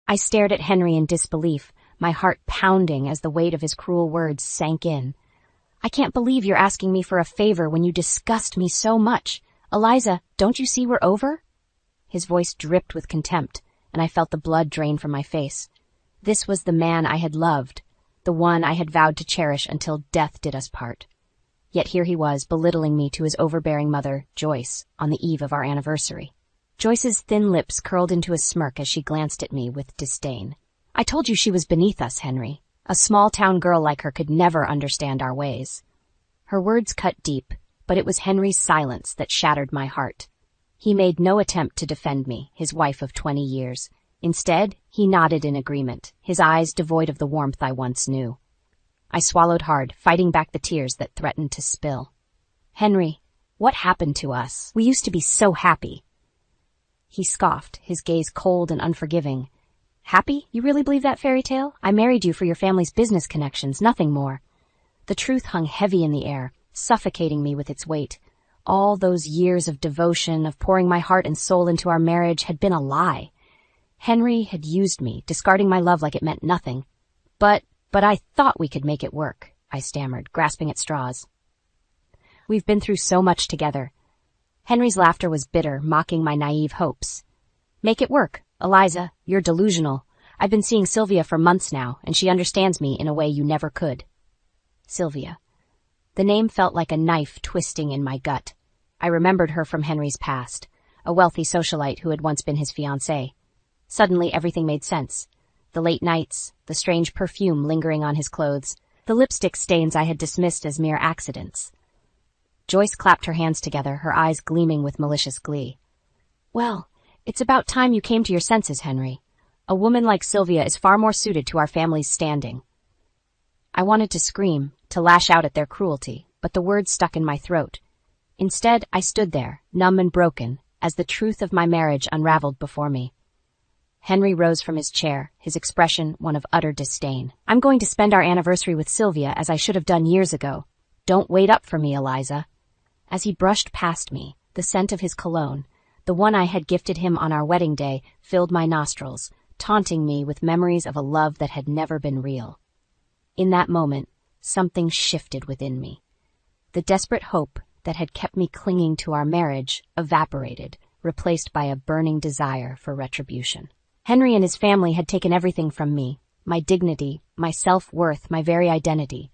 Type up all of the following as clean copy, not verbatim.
I stared at Henry in disbelief, my heart pounding as the weight of his cruel words sank in. I can't believe you're asking me for a favor when you disgust me so much. Eliza, don't you see we're over? His voice dripped with contempt, and I felt the blood drain from my face. This was the man I had loved, the one I had vowed to cherish until death did us part. Yet here he was, belittling me to his overbearing mother, Joyce, on the eve of our anniversary. Joyce's thin lips curled into a smirk as she glanced at me with disdain. I told you she was beneath us, Henry. A small-town girl like her could never understand our ways. Her words cut deep, but it was Henry's silence that shattered my heart. He made no attempt to defend me, his wife of 20 years. Instead, he nodded in agreement, his eyes devoid of the warmth I once knew. I swallowed hard, fighting back the tears that threatened to spill. Henry, what happened to us? We used to be so happy. He scoffed, his gaze cold and unforgiving. Happy? You really believe that fairy tale? I married you for your family's business connections, nothing more. The truth hung heavy in the air, suffocating me with its weight. All those years of devotion, of pouring my heart and soul into our marriage, had been a lie. Henry had used me, discarding my love like it meant nothing. But I thought we could make it work, I stammered, grasping at straws. We've been through so much together. Henry's laughter was bitter, mocking my naive hopes. Make it work. Eliza, you're delusional. I've been seeing Sylvia for months now, and she understands me in a way you never could. Sylvia. The name felt like a knife twisting in my gut. I remembered her from Henry's past, a wealthy socialite who had once been his fiancée. Suddenly everything made sense. The late nights, the strange perfume lingering on his clothes, the lipstick stains I had dismissed as mere accidents. Joyce clapped her hands together, her eyes gleaming with malicious glee. Well, it's about time you came to your senses, Henry. A woman like Sylvia is far more suited to our family's standing. I wanted to scream, to lash out at their cruelty, but the words stuck in my throat. Instead, I stood there, numb and broken, as the truth of my marriage unraveled before me. Henry rose from his chair, his expression one of utter disdain. I'm going to spend our anniversary with Sylvia as I should have done years ago. Don't wait up for me, Eliza. As he brushed past me, the scent of his cologne, the one I had gifted him on our wedding day, filled my nostrils, taunting me with memories of a love that had never been real. In that moment, something shifted within me. The desperate hope that had kept me clinging to our marriage evaporated, replaced by a burning desire for retribution. Henry and his family had taken everything from me, my dignity, my self-worth, my very identity.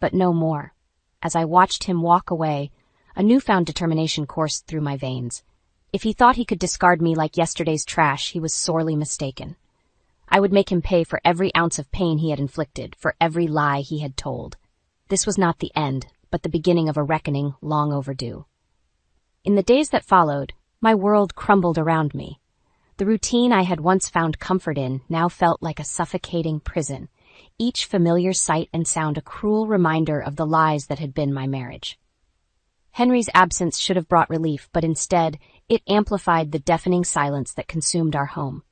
But no more. As I watched him walk away, a newfound determination coursed through my veins. If he thought he could discard me like yesterday's trash, he was sorely mistaken. I would make him pay for every ounce of pain he had inflicted, for every lie he had told. This was not the end, but the beginning of a reckoning long overdue. In the days that followed, my world crumbled around me. The routine I had once found comfort in now felt like a suffocating prison, each familiar sight and sound a cruel reminder of the lies that had been my marriage. Henry's absence should have brought relief, but instead, it amplified the deafening silence that consumed our home.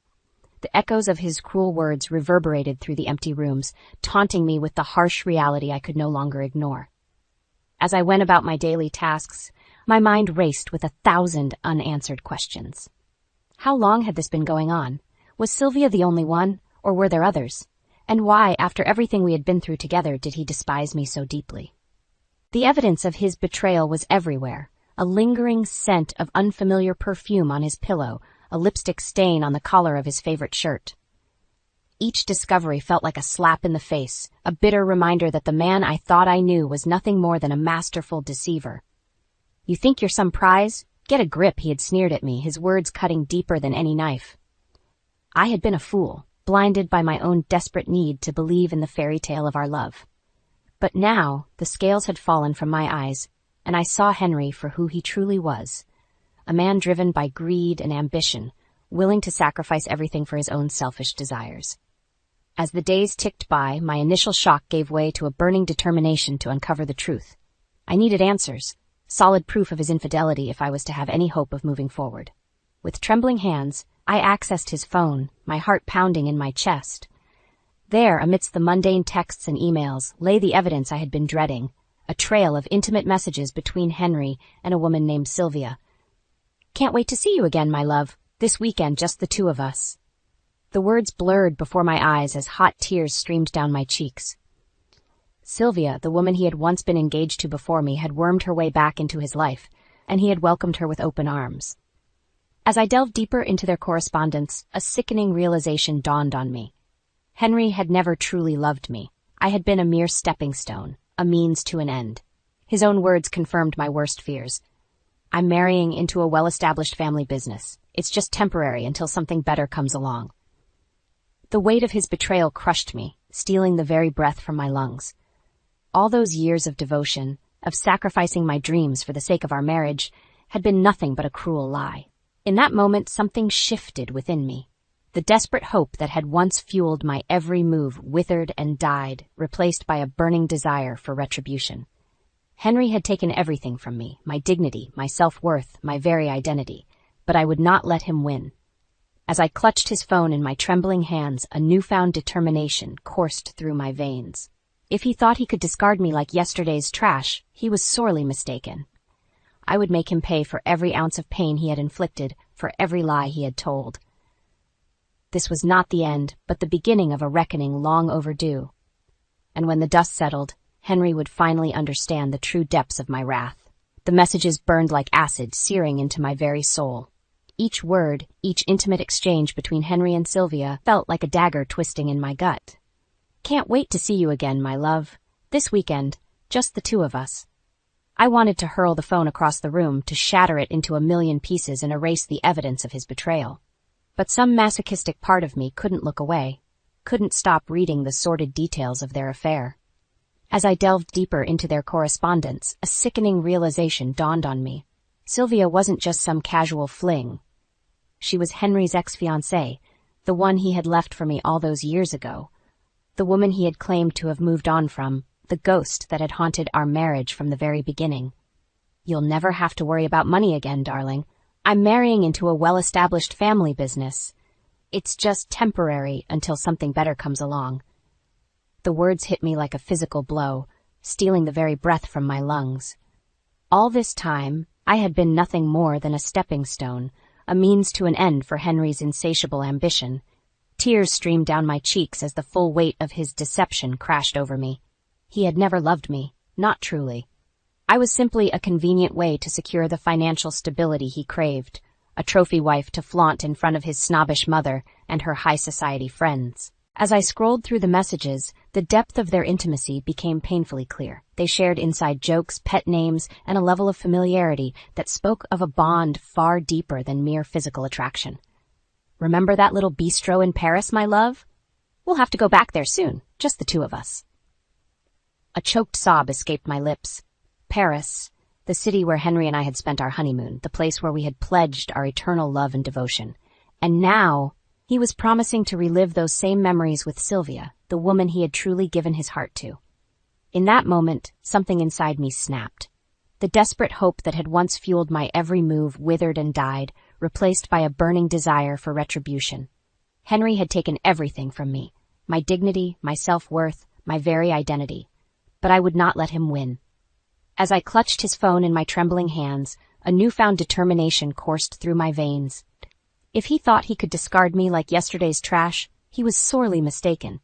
The echoes of his cruel words reverberated through the empty rooms, taunting me with the harsh reality I could no longer ignore. As I went about my daily tasks, my mind raced with 1,000 unanswered questions. How long had this been going on? Was Sylvia the only one, or were there others? And why, after everything we had been through together, did he despise me so deeply? The evidence of his betrayal was everywhere, a lingering scent of unfamiliar perfume on his pillow, a lipstick stain on the collar of his favorite shirt. Each discovery felt like a slap in the face, a bitter reminder that the man I thought I knew was nothing more than a masterful deceiver. You think you're some prize? Get a grip, he had sneered at me, his words cutting deeper than any knife. I had been a fool, blinded by my own desperate need to believe in the fairy tale of our love. But now, the scales had fallen from my eyes, and I saw Henry for who he truly was, a man driven by greed and ambition, willing to sacrifice everything for his own selfish desires. As the days ticked by, my initial shock gave way to a burning determination to uncover the truth. I needed answers, solid proof of his infidelity if I was to have any hope of moving forward. With trembling hands, I accessed his phone, my heart pounding in my chest. There, amidst the mundane texts and emails, lay the evidence I had been dreading, a trail of intimate messages between Henry and a woman named Sylvia. Can't wait to see you again, my love. This weekend, just the two of us. The words blurred before my eyes as hot tears streamed down my cheeks. Sylvia, the woman he had once been engaged to before me, had wormed her way back into his life, and he had welcomed her with open arms. As I delved deeper into their correspondence, a sickening realization dawned on me. Henry had never truly loved me. I had been a mere stepping stone, a means to an end. His own words confirmed my worst fears. I'm marrying into a well-established family business. It's just temporary until something better comes along. The weight of his betrayal crushed me, stealing the very breath from my lungs. All those years of devotion, of sacrificing my dreams for the sake of our marriage, had been nothing but a cruel lie. In that moment, something shifted within me. The desperate hope that had once fueled my every move withered and died, replaced by a burning desire for retribution. Henry had taken everything from me, my dignity, my self-worth, my very identity, but I would not let him win. As I clutched his phone in my trembling hands, a newfound determination coursed through my veins. If he thought he could discard me like yesterday's trash, he was sorely mistaken. I would make him pay for every ounce of pain he had inflicted, for every lie he had told. This was not the end, but the beginning of a reckoning long overdue. And when the dust settled, Henry would finally understand the true depths of my wrath. The messages burned like acid, searing into my very soul. Each word, each intimate exchange between Henry and Sylvia felt like a dagger twisting in my gut. Can't wait to see you again, my love. This weekend, just the two of us. I wanted to hurl the phone across the room, to shatter it into a million pieces and erase the evidence of his betrayal. But some masochistic part of me couldn't look away, couldn't stop reading the sordid details of their affair. As I delved deeper into their correspondence, a sickening realization dawned on me. Sylvia wasn't just some casual fling. She was Henry's ex-fiancée, the one he had left for me all those years ago, the woman he had claimed to have moved on from, the ghost that had haunted our marriage from the very beginning. You'll never have to worry about money again, darling. I'm marrying into a well-established family business. It's just temporary until something better comes along. The words hit me like a physical blow, stealing the very breath from my lungs. All this time, I had been nothing more than a stepping stone, a means to an end for Henry's insatiable ambition. Tears streamed down my cheeks as the full weight of his deception crashed over me. He had never loved me, not truly. I was simply a convenient way to secure the financial stability he craved, a trophy wife to flaunt in front of his snobbish mother and her high society friends. As I scrolled through the messages, the depth of their intimacy became painfully clear. They shared inside jokes, pet names, and a level of familiarity that spoke of a bond far deeper than mere physical attraction. Remember that little bistro in Paris, my love? We'll have to go back there soon, just the two of us. A choked sob escaped my lips. Paris, the city where Henry and I had spent our honeymoon, the place where we had pledged our eternal love and devotion. And now, he was promising to relive those same memories with Sylvia, the woman he had truly given his heart to. In that moment, something inside me snapped. The desperate hope that had once fueled my every move withered and died, replaced by a burning desire for retribution. Henry had taken everything from me, my dignity, my self-worth, my very identity. But I would not let him win. As I clutched his phone in my trembling hands, a newfound determination coursed through my veins. If he thought he could discard me like yesterday's trash, he was sorely mistaken.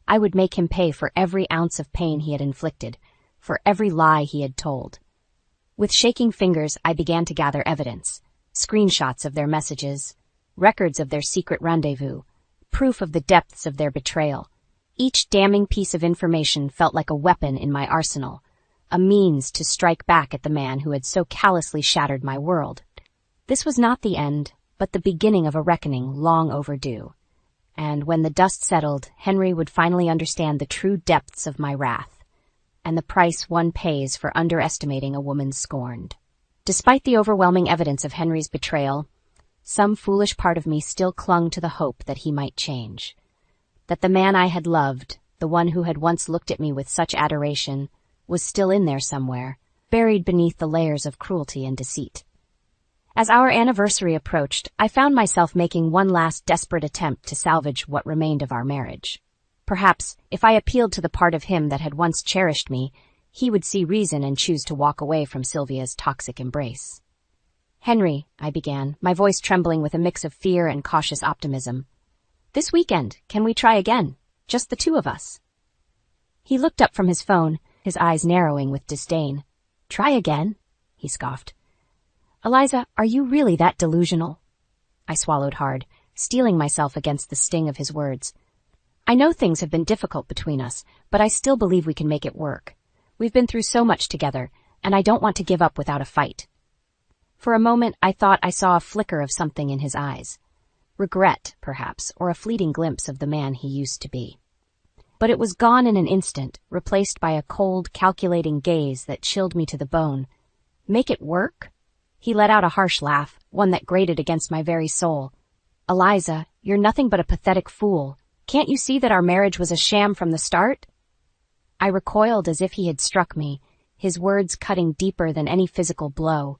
I would make him pay for every ounce of pain he had inflicted, for every lie he had told. With shaking fingers, I began to gather evidence. Screenshots of their messages, records of their secret rendezvous, proof of the depths of their betrayal. Each damning piece of information felt like a weapon in my arsenal, a means to strike back at the man who had so callously shattered my world. This was not the end, but the beginning of a reckoning long overdue. And when the dust settled, Henry would finally understand the true depths of my wrath, and the price one pays for underestimating a woman scorned. Despite the overwhelming evidence of Henry's betrayal, some foolish part of me still clung to the hope that he might change. That the man I had loved, the one who had once looked at me with such adoration, was still in there somewhere, buried beneath the layers of cruelty and deceit. As our anniversary approached, I found myself making one last desperate attempt to salvage what remained of our marriage. Perhaps, if I appealed to the part of him that had once cherished me, he would see reason and choose to walk away from Sylvia's toxic embrace. "Henry," I began, my voice trembling with a mix of fear and cautious optimism. This weekend, can we try again? Just the two of us. He looked up from his phone, his eyes narrowing with disdain. Try again? He scoffed. Eliza, are you really that delusional? I swallowed hard, steeling myself against the sting of his words. I know things have been difficult between us, but I still believe we can make it work. We've been through so much together, and I don't want to give up without a fight. For a moment, I thought I saw a flicker of something in his eyes. Regret, perhaps, or a fleeting glimpse of the man he used to be. But it was gone in an instant, replaced by a cold, calculating gaze that chilled me to the bone. Make it work? He let out a harsh laugh, one that grated against my very soul. Eliza, you're nothing but a pathetic fool. Can't you see that our marriage was a sham from the start? I recoiled as if he had struck me, his words cutting deeper than any physical blow.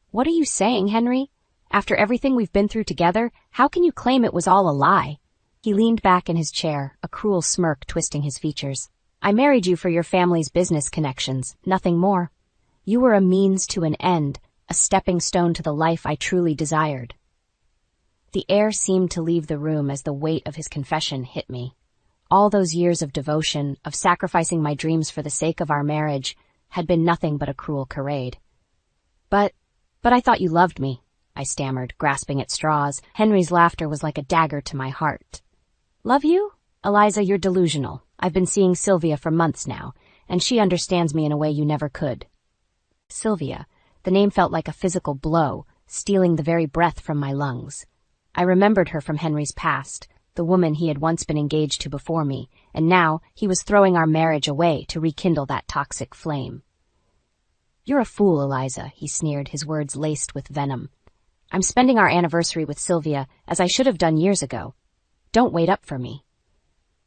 What are you saying, Henry? After everything we've been through together, how can you claim it was all a lie? He leaned back in his chair, a cruel smirk twisting his features. I married you for your family's business connections, nothing more. You were a means to an end, a stepping stone to the life I truly desired. The air seemed to leave the room as the weight of his confession hit me. All those years of devotion, of sacrificing my dreams for the sake of our marriage, had been nothing but a cruel charade. But I thought you loved me, I stammered, grasping at straws. Henry's laughter was like a dagger to my heart. Love you? Eliza, you're delusional. I've been seeing Sylvia for months now, and she understands me in a way you never could. Sylvia. The name felt like a physical blow, stealing the very breath from my lungs. I remembered her from Henry's past, the woman he had once been engaged to before me, and now he was throwing our marriage away to rekindle that toxic flame. You're a fool, Eliza, he sneered, his words laced with venom. I'm spending our anniversary with Sylvia, as I should have done years ago. Don't wait up for me.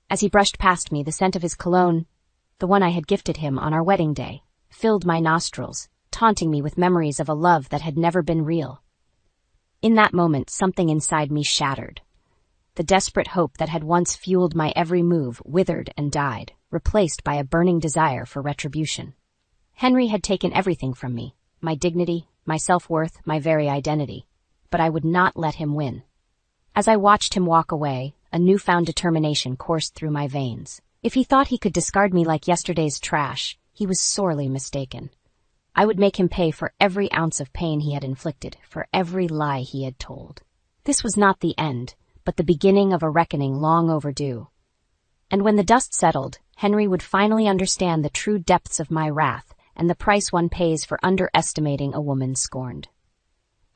As he brushed past me, the scent of his cologne, the one I had gifted him on our wedding day, filled my nostrils, taunting me with memories of a love that had never been real. In that moment, something inside me shattered. The desperate hope that had once fueled my every move withered and died, replaced by a burning desire for retribution. Henry had taken everything from me, my dignity, my self-worth, my very identity, but I would not let him win. As I watched him walk away, a newfound determination coursed through my veins. If he thought he could discard me like yesterday's trash, he was sorely mistaken. I would make him pay for every ounce of pain he had inflicted, for every lie he had told. This was not the end, but the beginning of a reckoning long overdue. And when the dust settled, Henry would finally understand the true depths of my wrath and the price one pays for underestimating a woman scorned.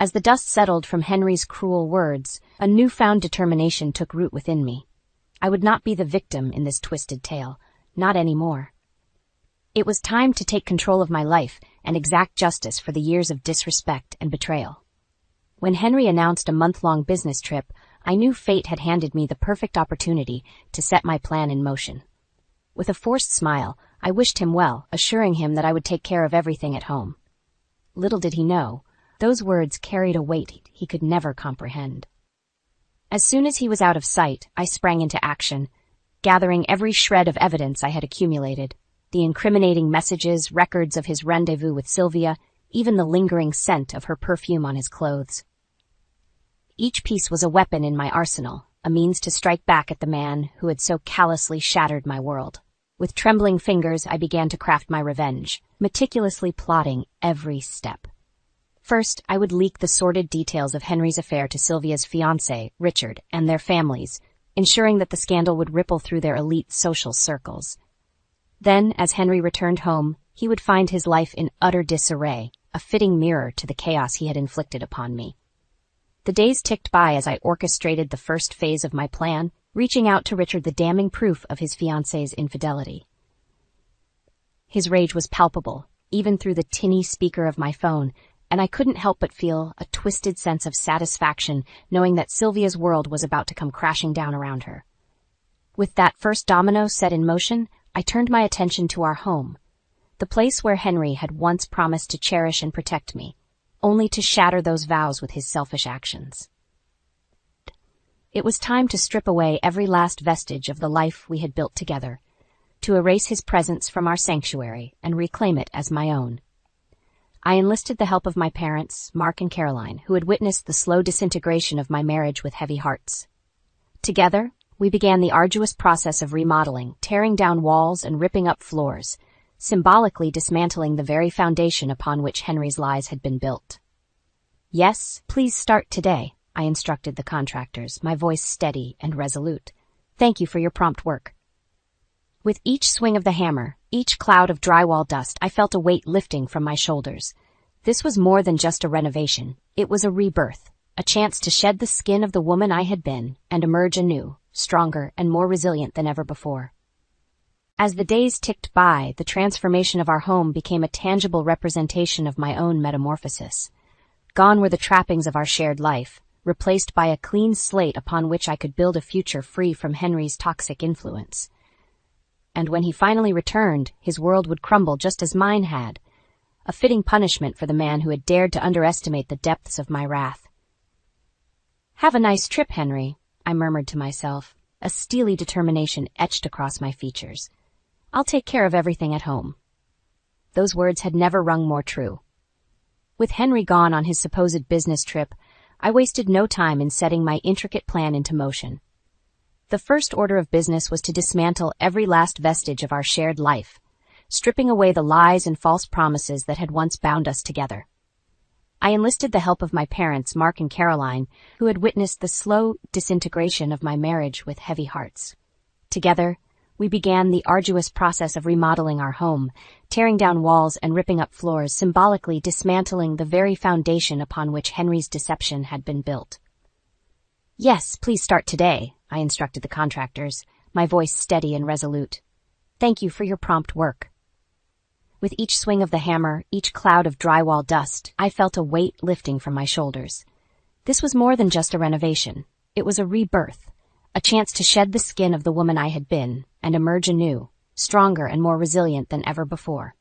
As the dust settled from Henry's cruel words, a newfound determination took root within me. I would not be the victim in this twisted tale, not anymore. It was time to take control of my life and exact justice for the years of disrespect and betrayal. When Henry announced a month-long business trip, I knew fate had handed me the perfect opportunity to set my plan in motion. With a forced smile, I wished him well, assuring him that I would take care of everything at home. Little did he know, those words carried a weight he could never comprehend. As soon as he was out of sight, I sprang into action, gathering every shred of evidence I had accumulated. The incriminating messages, records of his rendezvous with Sylvia, even the lingering scent of her perfume on his clothes. Each piece was a weapon in my arsenal, a means to strike back at the man who had so callously shattered my world. With trembling fingers, I began to craft my revenge, meticulously plotting every step. First, I would leak the sordid details of Henry's affair to Sylvia's fiancé, Richard, and their families, ensuring that the scandal would ripple through their elite social circles. Then, as Henry returned home, he would find his life in utter disarray, a fitting mirror to the chaos he had inflicted upon me. The days ticked by as I orchestrated the first phase of my plan, reaching out to Richard the damning proof of his fiancé's infidelity. His rage was palpable, even through the tinny speaker of my phone, and I couldn't help but feel a twisted sense of satisfaction knowing that Sylvia's world was about to come crashing down around her. With that first domino set in motion, I turned my attention to our home, the place where Henry had once promised to cherish and protect me, only to shatter those vows with his selfish actions. It was time to strip away every last vestige of the life we had built together, to erase his presence from our sanctuary and reclaim it as my own. I enlisted the help of my parents, Mark and Caroline, who had witnessed the slow disintegration of my marriage with heavy hearts. Together, we began the arduous process of remodeling, tearing down walls and ripping up floors, symbolically dismantling the very foundation upon which Henry's lies had been built. "Yes, please start today," I instructed the contractors, my voice steady and resolute. "Thank you for your prompt work." With each swing of the hammer, each cloud of drywall dust, I felt a weight lifting from my shoulders. This was more than just a renovation. It was a rebirth, a chance to shed the skin of the woman I had been and emerge anew, stronger and more resilient than ever before. As the days ticked by, the transformation of our home became a tangible representation of my own metamorphosis. Gone were the trappings of our shared life, replaced by a clean slate upon which I could build a future free from Henry's toxic influence. And when he finally returned, his world would crumble just as mine had, a fitting punishment for the man who had dared to underestimate the depths of my wrath. "Have a nice trip, Henry," I murmured to myself, a steely determination etched across my features. "I'll take care of everything at home." Those words had never rung more true. With Henry gone on his supposed business trip, I wasted no time in setting my intricate plan into motion. The first order of business was to dismantle every last vestige of our shared life, stripping away the lies and false promises that had once bound us together. I enlisted the help of my parents, Mark and Caroline, who had witnessed the slow disintegration of my marriage with heavy hearts. Together, we began the arduous process of remodeling our home, tearing down walls and ripping up floors, symbolically dismantling the very foundation upon which Henry's deception had been built. "Yes, please start today," I instructed the contractors, my voice steady and resolute. "Thank you for your prompt work." With each swing of the hammer, each cloud of drywall dust, I felt a weight lifting from my shoulders. This was more than just a renovation. It was a rebirth, a chance to shed the skin of the woman I had been and emerge anew, stronger and more resilient than ever before.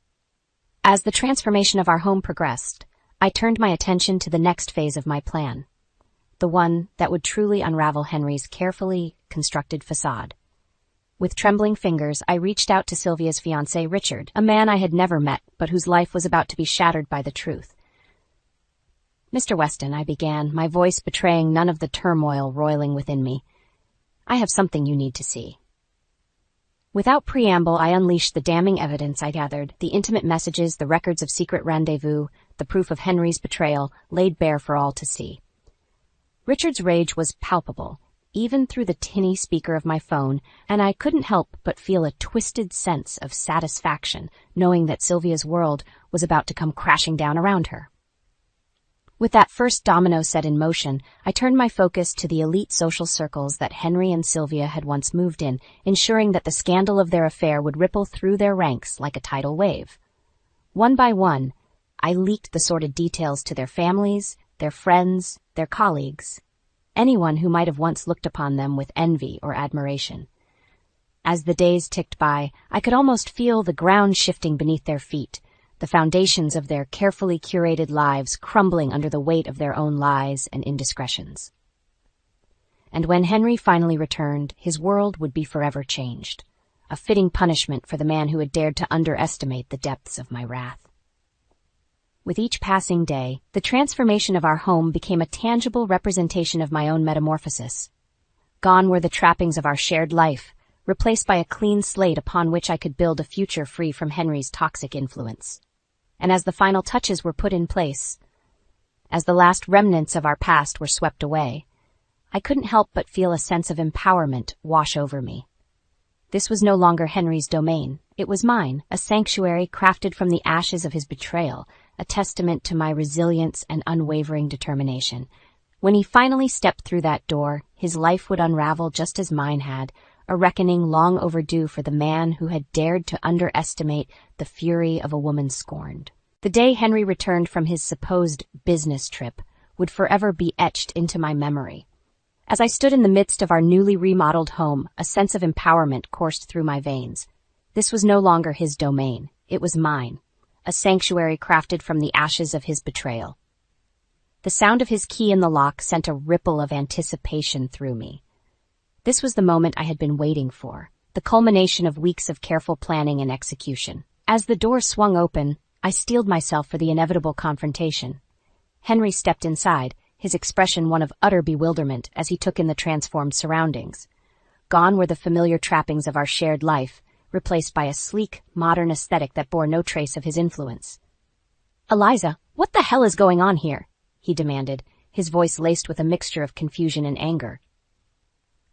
As the transformation of our home progressed, I turned my attention to the next phase of my plan, the one that would truly unravel Henry's carefully constructed facade. With trembling fingers, I reached out to Sylvia's fiancé, Richard, a man I had never met, but whose life was about to be shattered by the truth. "Mr. Weston," I began, my voice betraying none of the turmoil roiling within me, "I have something you need to see." Without preamble, I unleashed the damning evidence I gathered, the intimate messages, the records of secret rendezvous, the proof of Henry's betrayal, laid bare for all to see. Richard's rage was palpable, even through the tinny speaker of my phone, and I couldn't help but feel a twisted sense of satisfaction, knowing that Sylvia's world was about to come crashing down around her. With that first domino set in motion, I turned my focus to the elite social circles that Henry and Sylvia had once moved in, ensuring that the scandal of their affair would ripple through their ranks like a tidal wave. One by one, I leaked the sordid details to their families, their friends, their colleagues, anyone who might have once looked upon them with envy or admiration. As the days ticked by, I could almost feel the ground shifting beneath their feet, the foundations of their carefully curated lives crumbling under the weight of their own lies and indiscretions. And when Henry finally returned, his world would be forever changed, a fitting punishment for the man who had dared to underestimate the depths of my wrath. With each passing day, the transformation of our home became a tangible representation of my own metamorphosis. Gone were the trappings of our shared life, replaced by a clean slate upon which I could build a future free from Henry's toxic influence. And as the final touches were put in place, as the last remnants of our past were swept away, I couldn't help but feel a sense of empowerment wash over me. This was no longer Henry's domain. It was mine, a sanctuary crafted from the ashes of his betrayal, a testament to my resilience and unwavering determination. When he finally stepped through that door, his life would unravel just as mine had, a reckoning long overdue for the man who had dared to underestimate the fury of a woman scorned. The day Henry returned from his supposed business trip would forever be etched into my memory. As I stood in the midst of our newly remodeled home, a sense of empowerment coursed through my veins. This was no longer his domain. It was mine, a sanctuary crafted from the ashes of his betrayal. The sound of his key in the lock sent a ripple of anticipation through me. This was the moment I had been waiting for, the culmination of weeks of careful planning and execution. As the door swung open, I steeled myself for the inevitable confrontation. Henry stepped inside, his expression one of utter bewilderment as he took in the transformed surroundings. Gone were the familiar trappings of our shared life, replaced by a sleek, modern aesthetic that bore no trace of his influence. "Eliza, what the hell is going on here?" he demanded, his voice laced with a mixture of confusion and anger.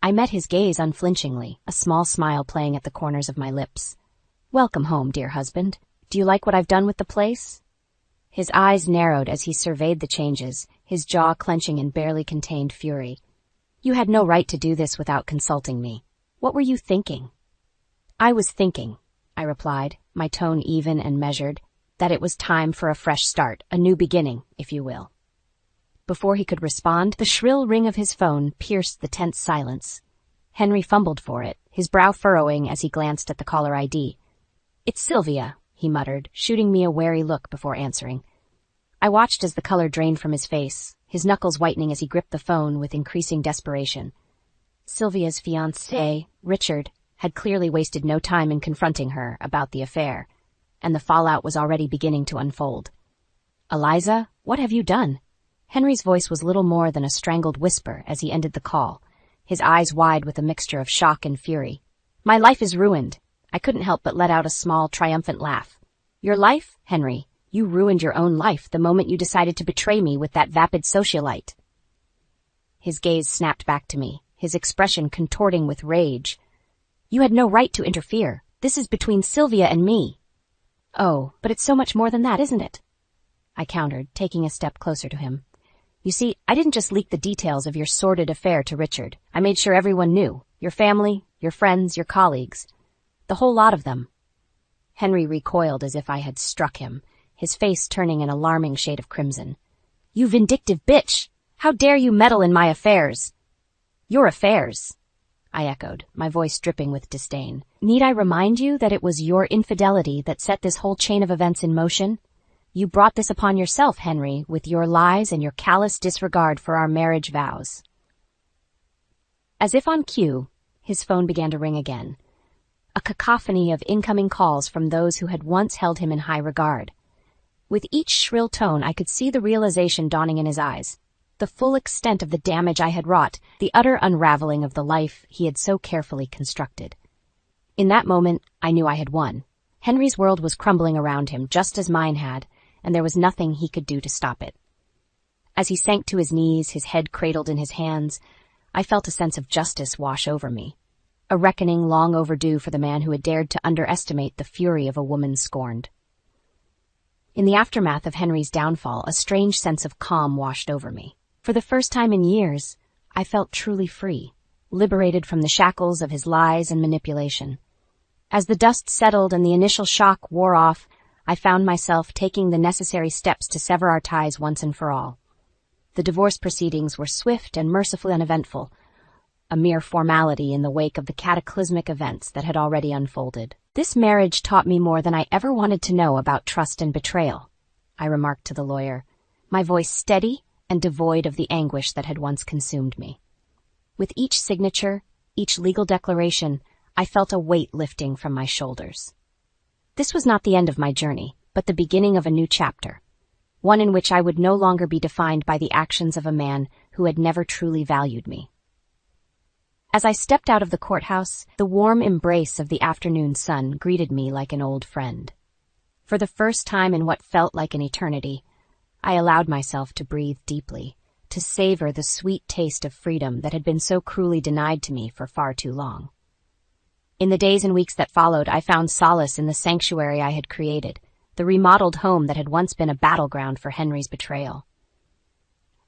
I met his gaze unflinchingly, a small smile playing at the corners of my lips. "Welcome home, dear husband. Do you like what I've done with the place?" His eyes narrowed as he surveyed the changes, his jaw clenching in barely contained fury. "You had no right to do this without consulting me. What were you thinking?" "I was thinking," I replied, my tone even and measured, "that it was time for a fresh start, a new beginning, if you will." Before he could respond, the shrill ring of his phone pierced the tense silence. Henry fumbled for it, his brow furrowing as he glanced at the caller ID. "It's Sylvia," he muttered, shooting me a wary look before answering. I watched as the color drained from his face, his knuckles whitening as he gripped the phone with increasing desperation. Sylvia's fiancé, Richard, had clearly wasted no time in confronting her about the affair, and the fallout was already beginning to unfold. "Eliza, what have you done?" Henry's voice was little more than a strangled whisper as he ended the call, his eyes wide with a mixture of shock and fury. "My life is ruined." I couldn't help but let out a small, triumphant laugh. "Your life, Henry? You ruined your own life the moment you decided to betray me with that vapid socialite." His gaze snapped back to me, his expression contorting with rage. "You had no right to interfere. This is between Sylvia and me." "Oh, but it's so much more than that, isn't it?" I countered, taking a step closer to him. "You see, I didn't just leak the details of your sordid affair to Richard. I made sure everyone knew. Your family, your friends, your colleagues. The whole lot of them." Henry recoiled as if I had struck him, his face turning an alarming shade of crimson. "You vindictive bitch! How dare you meddle in my affairs?" "Your affairs," I echoed, my voice dripping with disdain. "Need I remind you that it was your infidelity that set this whole chain of events in motion? You brought this upon yourself, Henry, with your lies and your callous disregard for our marriage vows." As if on cue, his phone began to ring again, a cacophony of incoming calls from those who had once held him in high regard. With each shrill tone, I could see the realization dawning in his eyes, the full extent of the damage I had wrought, the utter unraveling of the life he had so carefully constructed. In that moment, I knew I had won. Henry's world was crumbling around him, just as mine had, and there was nothing he could do to stop it. As he sank to his knees, his head cradled in his hands, I felt a sense of justice wash over me, a reckoning long overdue for the man who had dared to underestimate the fury of a woman scorned. In the aftermath of Henry's downfall, a strange sense of calm washed over me. For the first time in years, I felt truly free, liberated from the shackles of his lies and manipulation. As the dust settled and the initial shock wore off, I found myself taking the necessary steps to sever our ties once and for all. The divorce proceedings were swift and mercifully uneventful, a mere formality in the wake of the cataclysmic events that had already unfolded. "This marriage taught me more than I ever wanted to know about trust and betrayal," I remarked to the lawyer, my voice steady and devoid of the anguish that had once consumed me. With each signature, each legal declaration, I felt a weight lifting from my shoulders. This was not the end of my journey, but the beginning of a new chapter, one in which I would no longer be defined by the actions of a man who had never truly valued me. As I stepped out of the courthouse, the warm embrace of the afternoon sun greeted me like an old friend. For the first time in what felt like an eternity, I allowed myself to breathe deeply, to savor the sweet taste of freedom that had been so cruelly denied to me for far too long. In the days and weeks that followed, I found solace in the sanctuary I had created, the remodeled home that had once been a battleground for Henry's betrayal.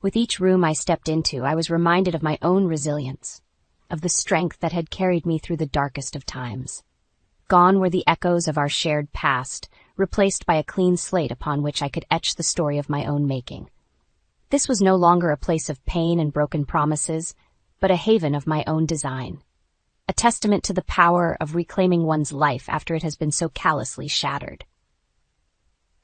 With each room I stepped into, I was reminded of my own resilience, of the strength that had carried me through the darkest of times. Gone were the echoes of our shared past, replaced by a clean slate upon which I could etch the story of my own making. This was no longer a place of pain and broken promises, but a haven of my own design, a testament to the power of reclaiming one's life after it has been so callously shattered.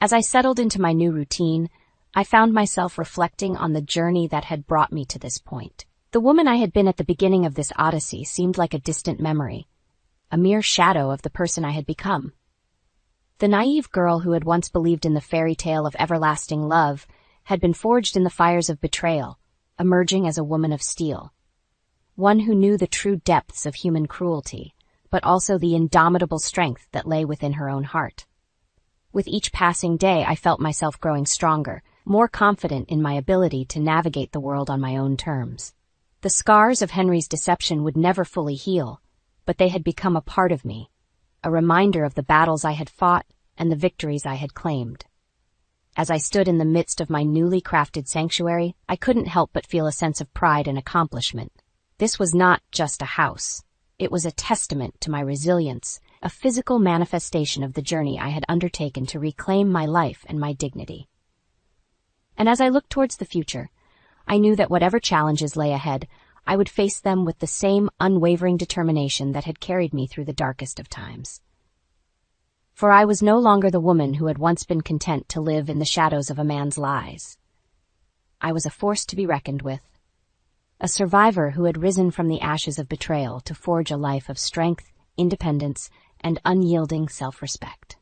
As I settled into my new routine, I found myself reflecting on the journey that had brought me to this point. The woman I had been at the beginning of this odyssey seemed like a distant memory, a mere shadow of the person I had become. The naive girl who had once believed in the fairy tale of everlasting love had been forged in the fires of betrayal, emerging as a woman of steel. One who knew the true depths of human cruelty, but also the indomitable strength that lay within her own heart. With each passing day, I felt myself growing stronger, more confident in my ability to navigate the world on my own terms. The scars of Henry's deception would never fully heal, but they had become a part of me, a reminder of the battles I had fought and the victories I had claimed. As I stood in the midst of my newly crafted sanctuary, I couldn't help but feel a sense of pride and accomplishment. This was not just a house. It was a testament to my resilience, a physical manifestation of the journey I had undertaken to reclaim my life and my dignity. And as I looked towards the future, I knew that whatever challenges lay ahead, I would face them with the same unwavering determination that had carried me through the darkest of times. For I was no longer the woman who had once been content to live in the shadows of a man's lies. I was a force to be reckoned with, a survivor who had risen from the ashes of betrayal to forge a life of strength, independence, and unyielding self-respect.